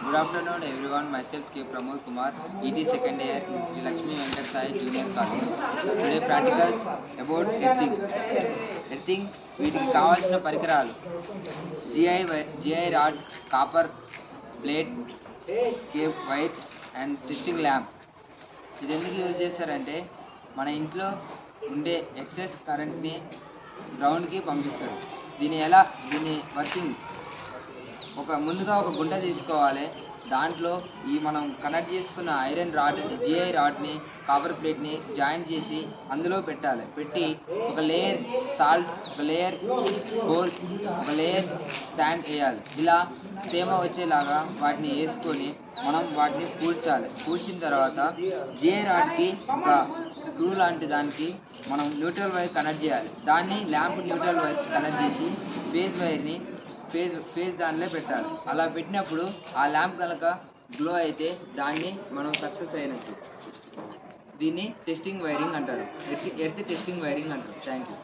Good afternoon, everyone. Myself K. Pramod Kumar, ET second year in Sri Lakshmi Venkata Sai Junior College. Today practicals about earthing. Earthing వీటికి కావాల్సిన పరికరాలు GI rod, copper plate, cab wires and testing lamp. ఇది ఎందుకు use చేస్తారంటే మన ఇంట్లో ఉండే excess కరెంట్ని గ్రౌండ్కి పంపిస్తారు. దీని వర్కింగ్ ముందుగా ఒక గుంట తీసుకోవాలి. దాంట్లో మనం కనెక్ట్ చేసుకున్న ఐరన్ రాడ్ని, GI రాడ్ని, కాపర్ ప్లేట్ని జాయింట్ చేసి అందులో పెట్టి ఒక లేయర్ సాల్ట్, ఒక లేయర్ గోల్డ్, ఒక లేయర్ శాండ్ వేయాలి. ఇలా తేమ వచ్చేలాగా వాటిని వేసుకొని మనం వాటిని పూడ్చిన తర్వాత GI రాడ్కి ఒక స్క్రూ లాంటి దానికి మనం న్యూట్రల్ వైర్ కనెక్ట్ చేయాలి. దాన్ని ల్యాంప్ న్యూట్రల్ వైర్ కనెక్ట్ చేసి ఫేజ్ దానిలో పెట్టాలి. అలా పెట్టినప్పుడు ఆ ల్యాంప్ కనుక గ్లో అయితే దాన్ని మనం సక్సెస్ అయినట్టు. దీన్ని టెస్టింగ్ వైరింగ్ అంటారు. ఎర్త్ టెస్టింగ్ వైరింగ్ అంటారు. Thank you.